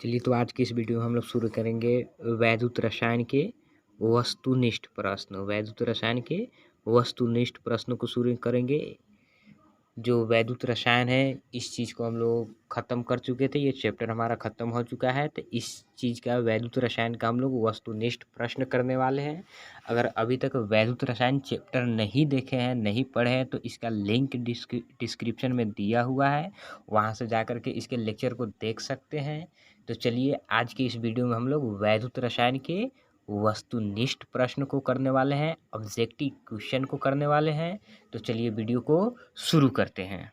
चलिए तो आज की इस वीडियो में हम लोग शुरू करेंगे वैद्युत रसायन के वस्तुनिष्ठ प्रश्न। वैद्युत रसायन के वस्तुनिष्ठ प्रश्न को शुरू करेंगे। जो वैद्युत रसायन है इस चीज़ को हम लोग ख़त्म कर चुके थे, ये चैप्टर हमारा ख़त्म हो चुका है। तो इस चीज़ का वैद्युत रसायन का हम लोग वस्तुनिष्ठ प्रश्न करने वाले हैं। अगर अभी तक वैद्युत रसायन चैप्टर नहीं देखे हैं, नहीं पढ़े हैं, तो इसका लिंक डिस्क्रिप्शन में दिया हुआ है, वहाँ से जा कर के इसके लेक्चर को देख सकते हैं। तो चलिए आज की इस वीडियो में हम लोग वैद्युत रसायन के वस्तुनिष्ठ प्रश्न को करने वाले हैं, ऑब्जेक्टिव क्वेश्चन को करने वाले हैं। तो चलिए वीडियो को शुरू करते हैं।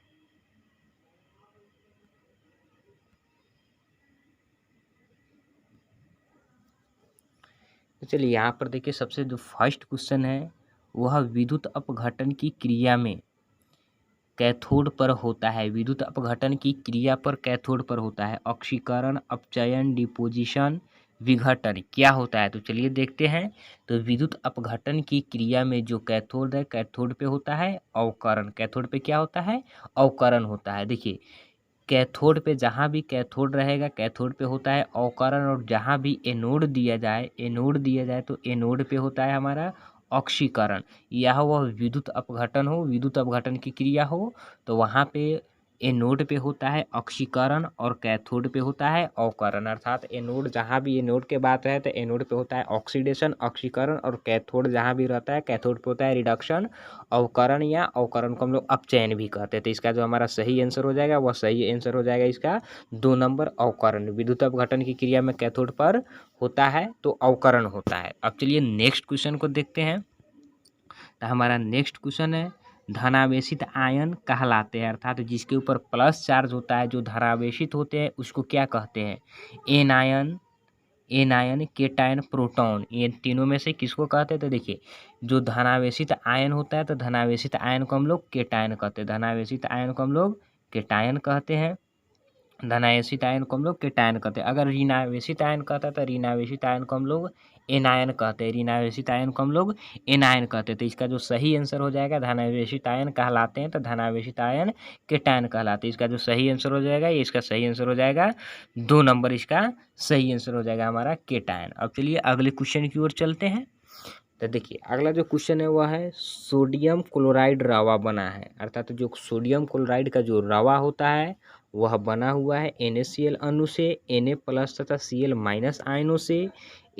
तो चलिए यहाँ पर देखिए, सबसे जो फर्स्ट क्वेश्चन है वह विद्युत अपघटन की क्रिया में कैथोड पर होता है। विद्युत अपघटन की क्रिया पर कैथोड पर होता है ऑक्सीकरण, अपचयन, डिपोजिशन, विघटन क्या होता है। तो चलिए देखते हैं। तो विद्युत अपघटन की क्रिया में जो कैथोड है, कैथोड पे होता है अवकरण। कैथोड पे क्या होता है? अवकरण होता है। देखिए कैथोड पे जहाँ भी कैथोड रहेगा, कैथोड पे होता है अवकरण, और जहाँ भी एनोड दिया जाए तो एनोड पे होता है हमारा ऑक्सीकरण। यह वह विद्युत अपघटन हो, विद्युत अपघटन की क्रिया हो, तो वहाँ पे एनोड पे होता है ऑक्सीकरण और कैथोड पे होता है अवकरण। अर्थात एनोड, जहाँ भी एनोड के बात है तो एनोड पे होता है ऑक्सीडेशन, ऑक्सीकरण, और कैथोड जहाँ भी रहता है कैथोड पे होता है रिडक्शन, अवकरण, या अवकरण को हम लोग अपचयन भी कहते हैं। तो इसका जो हमारा सही आंसर हो जाएगा वह सही आंसर हो जाएगा इसका 2 नंबर अवकरण। विद्युत अपघटन की क्रिया में कैथोड पर होता है तो अवकरण होता है। अब चलिए नेक्स्ट क्वेश्चन को देखते हैं। तो हमारा नेक्स्ट क्वेश्चन है धनावेशित आयन कहलाते हैं। अर्थात जिसके ऊपर प्लस चार्ज होता है, जो धनावेशित होते हैं उसको क्या कहते हैं? एन आयन, केटायन, प्रोटॉन, ये तीनों में से किसको कहते हैं? तो देखिए जो धनावेशित आयन होता है तो धनावेशित आयन को हम लोग केटायन कहते हैं। धनावेशित आयन को हम लोग केटायन कहते हैं। धनावेशित आयन को हम लोग केटायन कहते हैं। अगर ऋणावेशित आयन कहता है तो ऋणावेशित आयन को हम लोग एनायन कहते हैं। ऋणावेशित आयन को हम लोग एनायन कहते हैं। तो इसका जो सही आंसर हो जाएगा, धनावेशित आयन कहलाते हैं तो धनावेशित आयन केटायन कहलाते हैं। इसका जो सही आंसर हो जाएगा, ये इसका सही आंसर हो जाएगा 2 नंबर, इसका सही आंसर हो जाएगा हमारा केटायन। अब चलिए अगले क्वेश्चन की ओर चलते हैं। तो देखिए अगला जो क्वेश्चन है वह है सोडियम क्लोराइड रवा बना है। अर्थात जो सोडियम क्लोराइड का जो रवा होता है वह बना हुआ है NaCl अणु से, Na+ तथा Cl- आयनों से,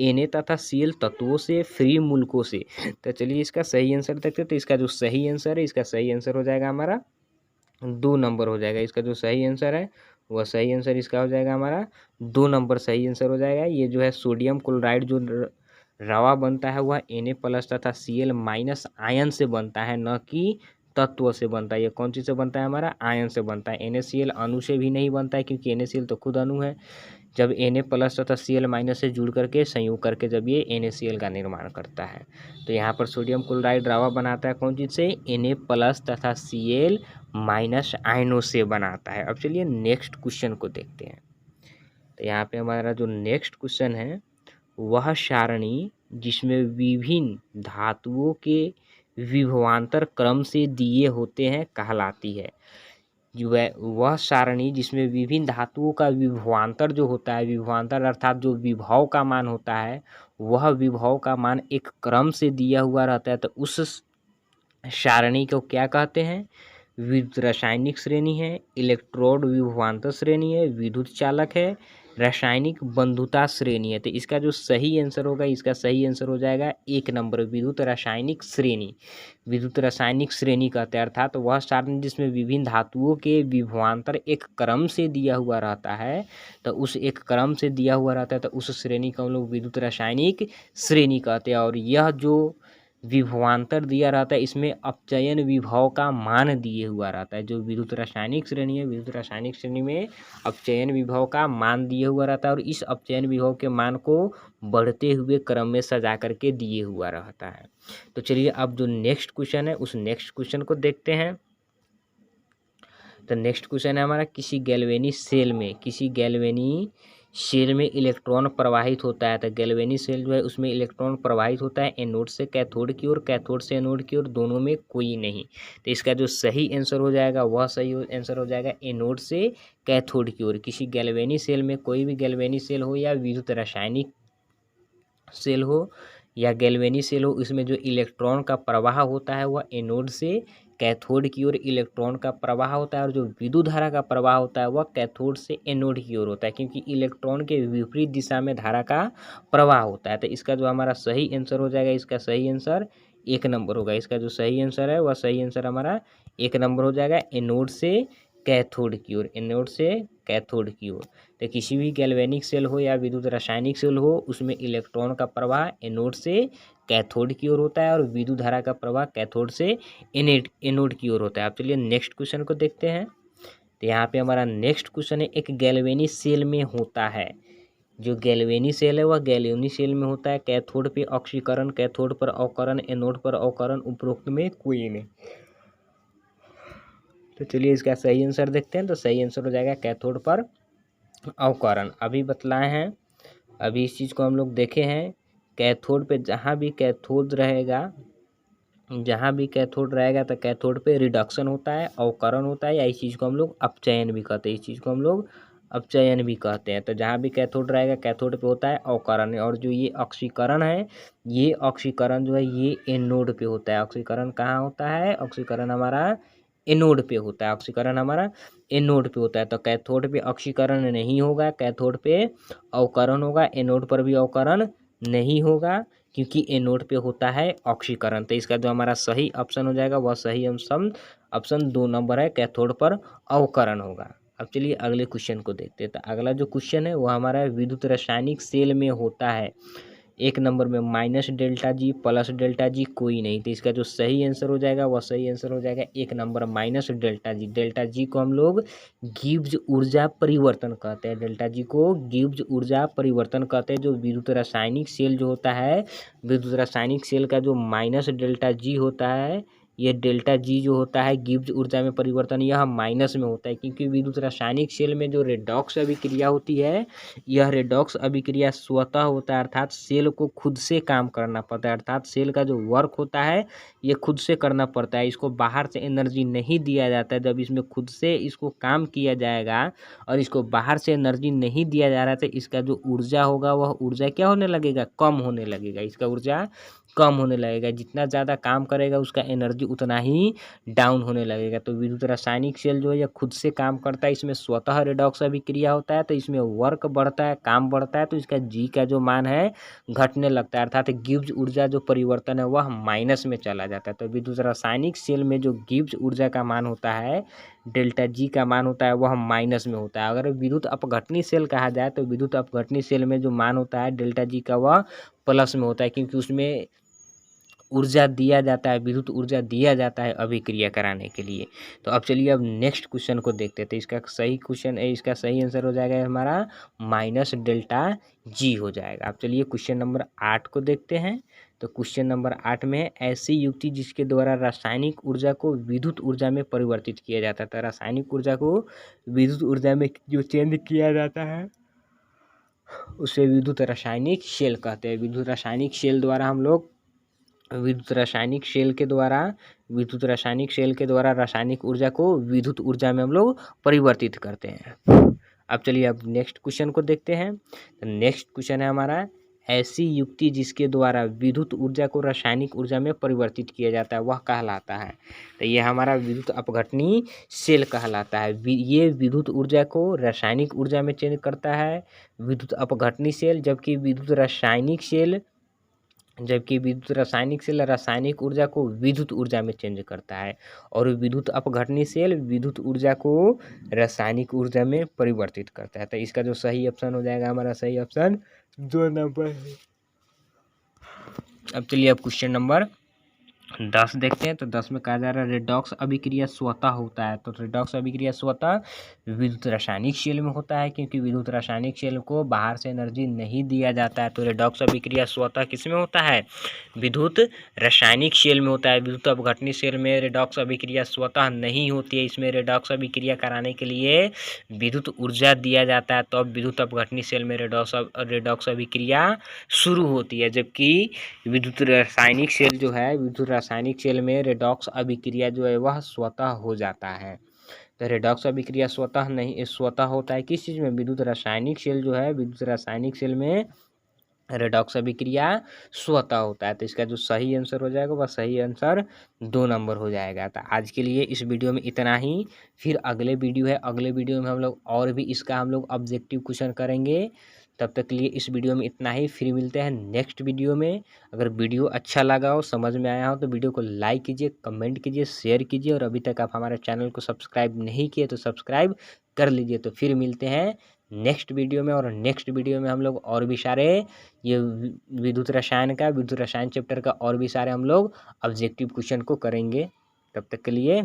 Na तथा Cl तत्वों से, फ्री मूलकों से। तो चलिए इसका सही आंसर देखते हैं। तो इसका जो सही आंसर है, इसका सही आंसर हो जाएगा हमारा 2 नंबर हो जाएगा। इसका जो सही आंसर है वह सही आंसर इसका हो जाएगा हमारा 2 नंबर सही आंसर हो जाएगा। ये जो है सोडियम क्लोराइड जो रवा बनता है वह Na+ तथा Cl- आयन से बनता है, न कि तत्व से बनता है। ये कौन चीज़ से बनता है? हमारा आयन से बनता है। NaCl अणु से भी नहीं बनता है, क्योंकि NaCl तो खुद अणु है। जब Na+ तथा Cl- से जुड़ करके संयोग करके जब ये NaCl का निर्माण करता है, तो यहाँ पर सोडियम क्लोराइड रवा बनाता है कौन चीज़ से? Na+ तथा Cl- आयनों से बनाता है। अब चलिए नेक्स्ट क्वेश्चन को देखते हैं। तो यहाँ पे हमारा जो नेक्स्ट क्वेश्चन है वह सारणी जिसमें विभिन्न धातुओं के विभवांतर क्रम से दिए होते हैं कहलाती है। जो है वह सारणी जिसमें विभिन्न धातुओं का विभवांतर जो होता है, विभवांतर अर्थात जो विभव का मान होता है, वह विभव का मान एक क्रम से दिया हुआ रहता है। तो उस सारणी को क्या कहते हैं? विद्युत रासायनिक श्रेणी है, इलेक्ट्रोड विभवांतर श्रेणी है, विद्युत चालक है, रासायनिक बंधुता श्रेणी है। तो इसका जो सही आंसर होगा, इसका सही आंसर हो जाएगा 1 नंबर विद्युत रासायनिक श्रेणी। विद्युत रासायनिक श्रेणी कहते हैं अर्थात वह सारणी जिसमें विभिन्न धातुओं के विभवांतर एक क्रम से दिया हुआ रहता है। तो उस एक क्रम से दिया हुआ रहता है तो उस श्रेणी को हम लोग विद्युत रासायनिक श्रेणी कहते हैं। और यह जो विभवांतर दिया रहता है इसमें अपचयन विभव का मान दिए हुआ रहता है। जो विद्युत रासायनिक श्रेणी है, विद्युत रासायनिक श्रेणी में अपचयन विभव का मान दिए हुआ रहता है, और इस अपचयन विभव के मान को बढ़ते हुए क्रम में सजा करके दिए हुआ रहता है। तो चलिए अब जो नेक्स्ट क्वेश्चन है उस नेक्स्ट क्वेश्चन को देखते हैं। तो नेक्स्ट क्वेश्चन है हमारा किसी गैल्वेनी सेल में इलेक्ट्रॉन प्रवाहित होता है, तो गैल्वेनिक सेल जो है उसमें इलेक्ट्रॉन प्रवाहित होता है एनोड से कैथोड की ओर, कैथोड से एनोड की ओर, दोनों में कोई नहीं। तो इसका जो सही आंसर हो जाएगा वह सही आंसर हो जाएगा एनोड से कैथोड की ओर। किसी गैल्वेनिक सेल में, कोई भी गैल्वेनिक सेल हो या विद्युत रासायनिक सेल हो या गैल्वेनिक सेल हो, इसमें जो इलेक्ट्रॉन का प्रवाह होता है वह एनोड से कैथोड की ओर इलेक्ट्रॉन का प्रवाह होता है, और जो विद्युत धारा का प्रवाह होता है वह कैथोड से एनोड की ओर होता है, क्योंकि इलेक्ट्रॉन के विपरीत दिशा में धारा का प्रवाह होता है। तो इसका जो हमारा सही आंसर हो जाएगा, इसका सही आंसर 1 नंबर होगा। इसका जो सही आंसर है वह सही आंसर हमारा 1 नंबर हो जाएगा, एनोड से कैथोड की ओर, एनोड से कैथोड की ओर। तो किसी भी गैल्वेनिक सेल हो या विद्युत रासायनिक सेल हो, उसमें इलेक्ट्रॉन का प्रवाह एनोड से कैथोड की ओर होता है और विद्युत धारा का प्रवाह कैथोड से एनोड की ओर होता है। अब चलिए नेक्स्ट क्वेश्चन को देखते हैं। तो यहाँ पे हमारा नेक्स्ट क्वेश्चन है, एक गैल्वेनिक सेल में होता है, जो गैल्वेनिक सेल है वह गैल्वेनिक सेल में होता है, कैथोड पे ऑक्सीकरण, कैथोड पर अवकरण, एनोड पर अवकरण, उपरोक्त में कोई नहीं। तो चलिए इसका सही आंसर देखते हैं। तो सही आंसर हो जाएगा कैथोड पर अवकरण। अभी बतलाए हैं, अभी इस चीज़ को हम लोग देखे हैं। कैथोड पे जहाँ भी कैथोड रहेगा, जहाँ भी कैथोड रहेगा तो कैथोड पे रिडक्शन होता है, अवकरण होता है, या इस चीज़ को हम लोग अपचयन भी कहते हैं, इस चीज़ को हम लोग अपचयन भी कहते हैं। तो जहाँ भी कैथोड रहेगा कैथोड पे होता है अवकरण, और जो ये ऑक्सीकरण है, ये ऑक्सीकरण जो है ये एनोड पे होता है। ऑक्सीकरण कहाँ होता है? ऑक्सीकरण हमारा एनोड पे होता है, ऑक्सीकरण हमारा एनोड पे होता है। तो कैथोड पे ऑक्सीकरण नहीं होगा, कैथोड पे अवकरण होगा, एनोड पर भी अवकरण नहीं होगा, क्योंकि एनोड पे होता है ऑक्सीकरण। तो इसका जो हमारा सही ऑप्शन हो जाएगा वह सही ऑप्शन 2 नंबर है, कैथोड पर अवकरण होगा। अब चलिए अगले क्वेश्चन को देखते हैं। तो अगला जो क्वेश्चन है वो हमारा विद्युत रासायनिक सेल में होता है, 1 नंबर में minus delta G plus delta G कोई नहीं। तो इसका जो सही आंसर हो जाएगा वह सही आंसर हो जाएगा 1 number minus delta G. Delta G को हम लोग गिब्स ऊर्जा परिवर्तन कहते हैं, डेल्टा जी को गिब्स ऊर्जा परिवर्तन कहते हैं। जो विद्युत रासायनिक सेल जो होता है, विद्युत रासायनिक सेल का जो माइनस डेल्टा जी होता है, ये डेल्टा जी जो होता है गिब्स ऊर्जा में परिवर्तन, यह माइनस में होता है, क्योंकि विद्युत रासायनिक सेल में जो रेडॉक्स अभिक्रिया होती है, यह रेडॉक्स अभिक्रिया स्वतः होता है, अर्थात सेल को खुद से काम करना पड़ता है, अर्थात सेल का जो वर्क होता है ये खुद से करना पड़ता है, इसको बाहर से एनर्जी नहीं दिया जाता है। जब इसमें खुद से इसको काम किया जाएगा और इसको बाहर से एनर्जी नहीं दिया जा रहा है, तो इसका जो ऊर्जा होगा वह ऊर्जा क्या होने लगेगा? कम होने लगेगा, इसका ऊर्जा कम होने लगेगा। जितना ज़्यादा काम करेगा उसका एनर्जी उतना ही डाउन होने लगेगा। तो विद्युत रासायनिक सेल जो है यह खुद से काम करता है, इसमें स्वतः रेडॉक्स अभिक्रिया होता है, तो इसमें वर्क बढ़ता है, काम बढ़ता है, तो इसका जी का जो मान है घटने लगता है, अर्थात गिब्स ऊर्जा जो परिवर्तन है वह माइनस में चला जाता है। तो विद्युत रासायनिक सेल में जो गिब्स ऊर्जा का मान होता है, डेल्टा जी का मान होता है, वह माइनस में होता है। अगर विद्युत अपघटनी सेल कहा जाए तो विद्युत अपघटनी सेल में जो मान होता है डेल्टा जी का, वह प्लस में होता है, क्योंकि उसमें ऊर्जा दिया जाता है, विद्युत ऊर्जा दिया जाता है अभिक्रिया कराने के लिए। तो अब चलिए अब नेक्स्ट क्वेश्चन को देखते हैं। तो इसका सही क्वेश्चन है, इसका सही आंसर हो जाएगा हमारा माइनस डेल्टा जी हो जाएगा। अब चलिए क्वेश्चन नंबर 8 को देखते हैं। तो क्वेश्चन नंबर 8 में है, ऐसी युक्ति जिसके द्वारा रासायनिक ऊर्जा को विद्युत ऊर्जा में परिवर्तित किया जाता है। तो रासायनिक ऊर्जा को विद्युत ऊर्जा में जो चेंज किया जाता है उसे विद्युत रासायनिक सेल कहते हैं। विद्युत रासायनिक सेल द्वारा हम लोग विद्युत रासायनिक सेल के द्वारा रासायनिक ऊर्जा को विद्युत ऊर्जा में हम लोग परिवर्तित करते हैं। अब चलिए अब नेक्स्ट क्वेश्चन को देखते हैं। तो नेक्स्ट क्वेश्चन है हमारा, ऐसी युक्ति जिसके द्वारा विद्युत ऊर्जा को रासायनिक ऊर्जा में परिवर्तित किया जाता है वह कहलाता है। तो ये हमारा विद्युत अपघटनी सेल कहलाता है। ये विद्युत ऊर्जा को रासायनिक ऊर्जा में चेंज करता है, विद्युत अपघटनी सेल। जबकि विद्युत रासायनिक सेल रासायनिक ऊर्जा को विद्युत ऊर्जा में चेंज करता है, और विद्युत अपघटनी सेल विद्युत ऊर्जा को रासायनिक ऊर्जा में परिवर्तित करता है। तो इसका जो सही ऑप्शन हो जाएगा हमारा सही ऑप्शन 2 नंबर है। अब चलिए अब क्वेश्चन नंबर 10 देखते हैं। तो 10 में कहा जा रहा है रेडॉक्स अभिक्रिया स्वतः होता है। तो रेडॉक्स अभिक्रिया स्वतः विद्युत रासायनिक शेल में होता है, क्योंकि विद्युत रासायनिक शेल को बाहर से एनर्जी नहीं दिया जाता है। तो रेडॉक्स अभिक्रिया स्वतः किसमें होता है? विद्युत रासायनिक शेल में होता है। विद्युत अपघटनी शेल में रेडॉक्स अभिक्रिया स्वतः नहीं होती है। इसमें रेडॉक्स अभिक्रिया कराने के लिए विद्युत ऊर्जा दिया जाता है, तो अब विद्युत अपघटनी शेल में रेडॉक्स अभिक्रिया शुरू होती है। जबकि विद्युत रासायनिक शेल जो है, विद्युत रासायनिक शेल में रेडॉक्स अभिक्रिया जो है वह स्वतः हो जाता है। तो रेडॉक्स अभिक्रिया स्वतः नहीं, स्वतः होता है किस चीज़ में? विद्युत रासायनिक शेल जो है, विद्युत रासायनिक शेल में रेडॉक्स अभिक्रिया स्वतः होता है। तो इसका जो सही आंसर हो जाएगा वह सही आंसर 2 नंबर हो जाएगा। तो आज के लिए इस वीडियो में इतना ही। फिर अगले वीडियो है, अगले वीडियो में हम लोग और भी इसका हम लोग ऑब्जेक्टिव क्वेश्चन करेंगे। तब तक के लिए इस वीडियो में इतना ही। फिर मिलते हैं नेक्स्ट वीडियो में। अगर वीडियो अच्छा लगा हो, समझ में आया हो, तो वीडियो को लाइक कीजिए, कमेंट कीजिए, शेयर कीजिए, और अभी तक आप हमारे चैनल को सब्सक्राइब नहीं किए तो सब्सक्राइब कर लीजिए। तो फिर मिलते हैं नेक्स्ट वीडियो में, और नेक्स्ट वीडियो में हम लोग और भी सारे ये विद्युत रसायन चैप्टर का और भी सारे हम लोग ऑब्जेक्टिव क्वेश्चन को करेंगे। तब तक के लिए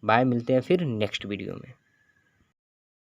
बाय, मिलते हैं फिर नेक्स्ट वीडियो में।